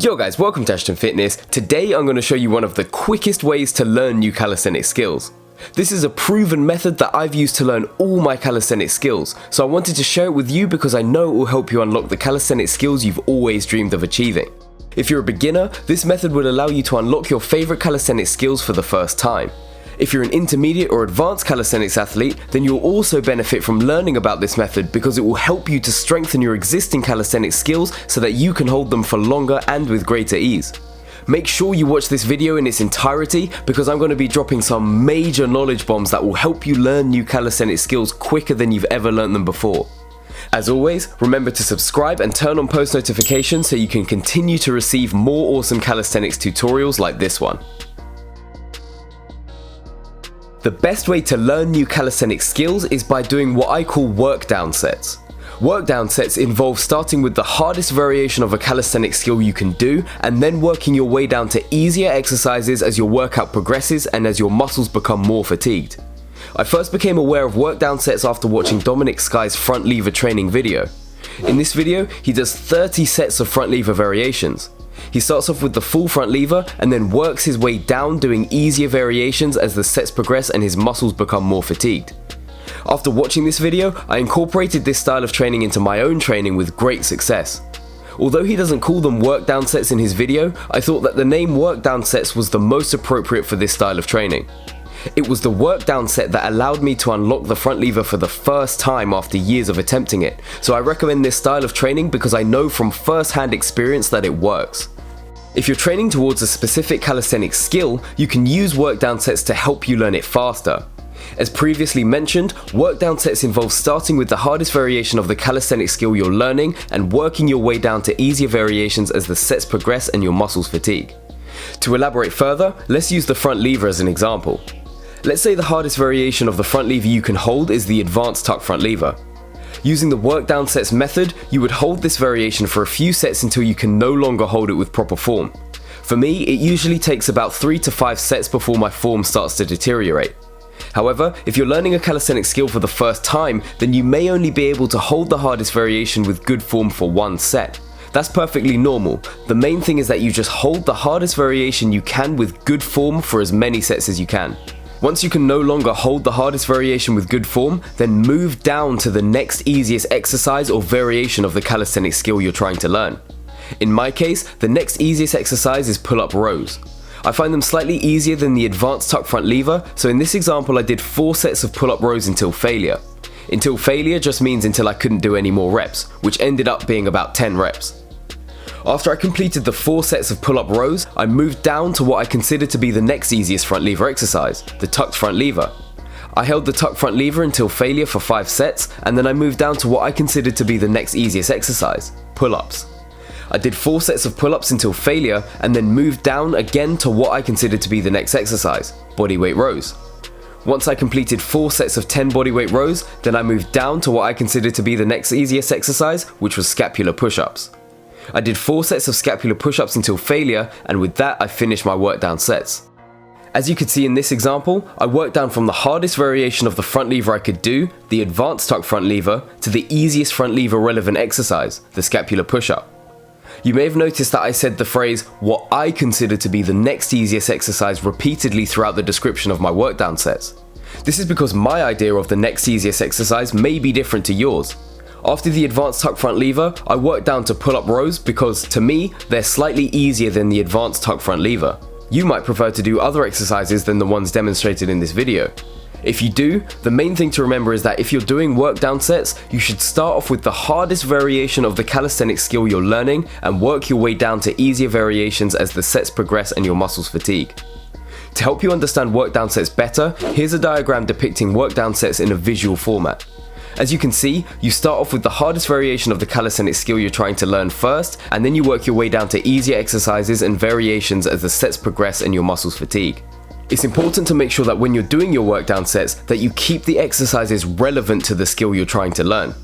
Yo guys, welcome to Ashton Fitness. Today I'm going to show you one of the quickest ways to learn new calisthenics skills. This is a proven method that I've used to learn all my calisthenics skills, so I wanted to share it with you because I know it will help you unlock the calisthenics skills you've always dreamed of achieving. If you're a beginner, this method would allow you to unlock your favorite calisthenics skills for the first time. If you're an intermediate or advanced calisthenics athlete, then you'll also benefit from learning about this method because it will help you to strengthen your existing calisthenics skills so that you can hold them for longer and with greater ease. Make sure you watch this video in its entirety because I'm going to be dropping some major knowledge bombs that will help you learn new calisthenics skills quicker than you've ever learned them before. As always, remember to subscribe and turn on post notifications so you can continue to receive more awesome calisthenics tutorials like this one. The best way to learn new calisthenics skills is by doing what I call WorkDown sets. WorkDown sets involve starting with the hardest variation of a calisthenics skill you can do and then working your way down to easier exercises as your workout progresses and as your muscles become more fatigued. I first became aware of WorkDown sets after watching Dominic Sky's front lever training video. In this video, he does 30 sets of front lever variations. He starts off with the full front lever and then works his way down doing easier variations as the sets progress and his muscles become more fatigued. After watching this video, I incorporated this style of training into my own training with great success. Although he doesn't call them workdown sets in his video, I thought that the name workdown sets was the most appropriate for this style of training. It was the workdown set that allowed me to unlock the front lever for the first time after years of attempting it, so I recommend this style of training because I know from first-hand experience that it works. If you're training towards a specific calisthenics skill, you can use workdown sets to help you learn it faster. As previously mentioned, workdown sets involve starting with the hardest variation of the calisthenics skill you're learning and working your way down to easier variations as the sets progress and your muscles fatigue. To elaborate further, let's use the front lever as an example. Let's say the hardest variation of the front lever you can hold is the advanced tuck front lever. Using the workdown sets method, you would hold this variation for a few sets until you can no longer hold it with proper form. For me, it usually takes about 3 to 5 sets before my form starts to deteriorate. However, if you're learning a calisthenics skill for the first time, then you may only be able to hold the hardest variation with good form for one set. That's perfectly normal. The main thing is that you just hold the hardest variation you can with good form for as many sets as you can. Once you can no longer hold the hardest variation with good form, then move down to the next easiest exercise or variation of the calisthenics skill you're trying to learn. In my case, the next easiest exercise is pull-up rows. I find them slightly easier than the advanced tuck front lever, so in this example I did 4 sets of pull-up rows until failure. Until failure just means until I couldn't do any more reps, which ended up being about 10 reps. After I completed the 4 sets of pull-up rows, I moved down to what I consider to be the next easiest front lever exercise, the tucked front lever. I held the tucked front lever until failure for 5 sets, and then I moved down to what I considered to be the next easiest exercise, pull-ups. I did 4 sets of pull-ups until failure, and then moved down again to what I considered to be the next exercise, bodyweight rows. Once I completed 4 sets of 10 bodyweight rows, then I moved down to what I considered to be the next easiest exercise, which was scapular push-ups. I did 4 sets of scapular push-ups until failure, and with that I finished my workdown sets. As you could see in this example, I worked down from the hardest variation of the front lever I could do, the advanced tuck front lever, to the easiest front lever relevant exercise, the scapular push-up. You may have noticed that I said the phrase, what I consider to be the next easiest exercise repeatedly throughout the description of my workdown sets. This is because my idea of the next easiest exercise may be different to yours. After the advanced tuck front lever, I worked down to pull-up rows because, to me, they're slightly easier than the advanced tuck front lever. You might prefer to do other exercises than the ones demonstrated in this video. If you do, the main thing to remember is that if you're doing workdown sets, you should start off with the hardest variation of the calisthenics skill you're learning and work your way down to easier variations as the sets progress and your muscles fatigue. To help you understand workdown sets better, here's a diagram depicting workdown sets in a visual format. As you can see, you start off with the hardest variation of the calisthenics skill you're trying to learn first, and then you work your way down to easier exercises and variations as the sets progress and your muscles fatigue. It's important to make sure that when you're doing your workdown sets, that you keep the exercises relevant to the skill you're trying to learn.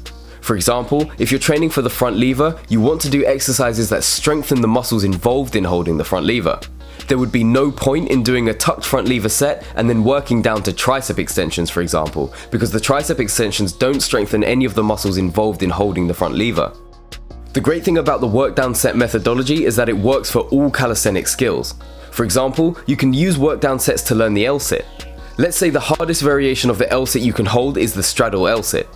For example, if you're training for the front lever, you want to do exercises that strengthen the muscles involved in holding the front lever. There would be no point in doing a tucked front lever set and then working down to tricep extensions, for example, because the tricep extensions don't strengthen any of the muscles involved in holding the front lever. The great thing about the workdown set methodology is that it works for all calisthenics skills. For example, you can use workdown sets to learn the L-sit. Let's say the hardest variation of the L-sit you can hold is the straddle L-sit.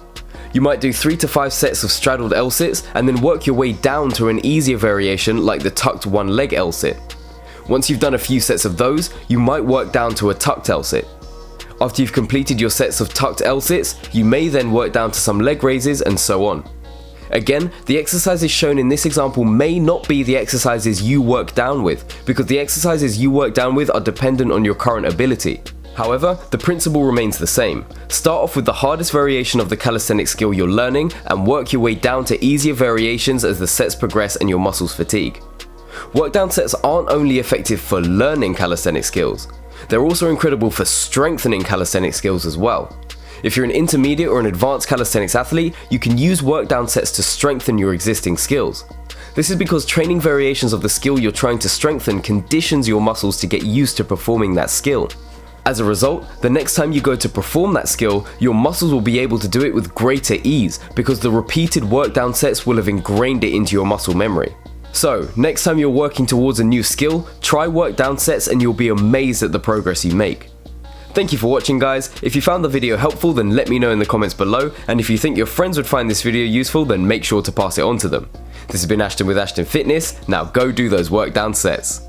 You might do 3 to 5 sets of straddled L-sits and then work your way down to an easier variation like the tucked one leg L-sit. Once you've done a few sets of those, you might work down to a tucked L-sit. After you've completed your sets of tucked L-sits, you may then work down to some leg raises and so on. Again, the exercises shown in this example may not be the exercises you work down with, because the exercises you work down with are dependent on your current ability. However, the principle remains the same. Start off with the hardest variation of the calisthenic skill you're learning and work your way down to easier variations as the sets progress and your muscles fatigue. Workdown sets aren't only effective for learning calisthenic skills, they're also incredible for strengthening calisthenic skills as well. If you're an intermediate or an advanced calisthenics athlete, you can use workdown sets to strengthen your existing skills. This is because training variations of the skill you're trying to strengthen conditions your muscles to get used to performing that skill. As a result, the next time you go to perform that skill, your muscles will be able to do it with greater ease because the repeated workdown sets will have ingrained it into your muscle memory. So, next time you're working towards a new skill, try workdown sets and you'll be amazed at the progress you make. Thank you for watching, guys. If you found the video helpful, then let me know in the comments below, and if you think your friends would find this video useful, then make sure to pass it on to them. This has been Ashton with Ashton Fitness. Now go do those workdown sets.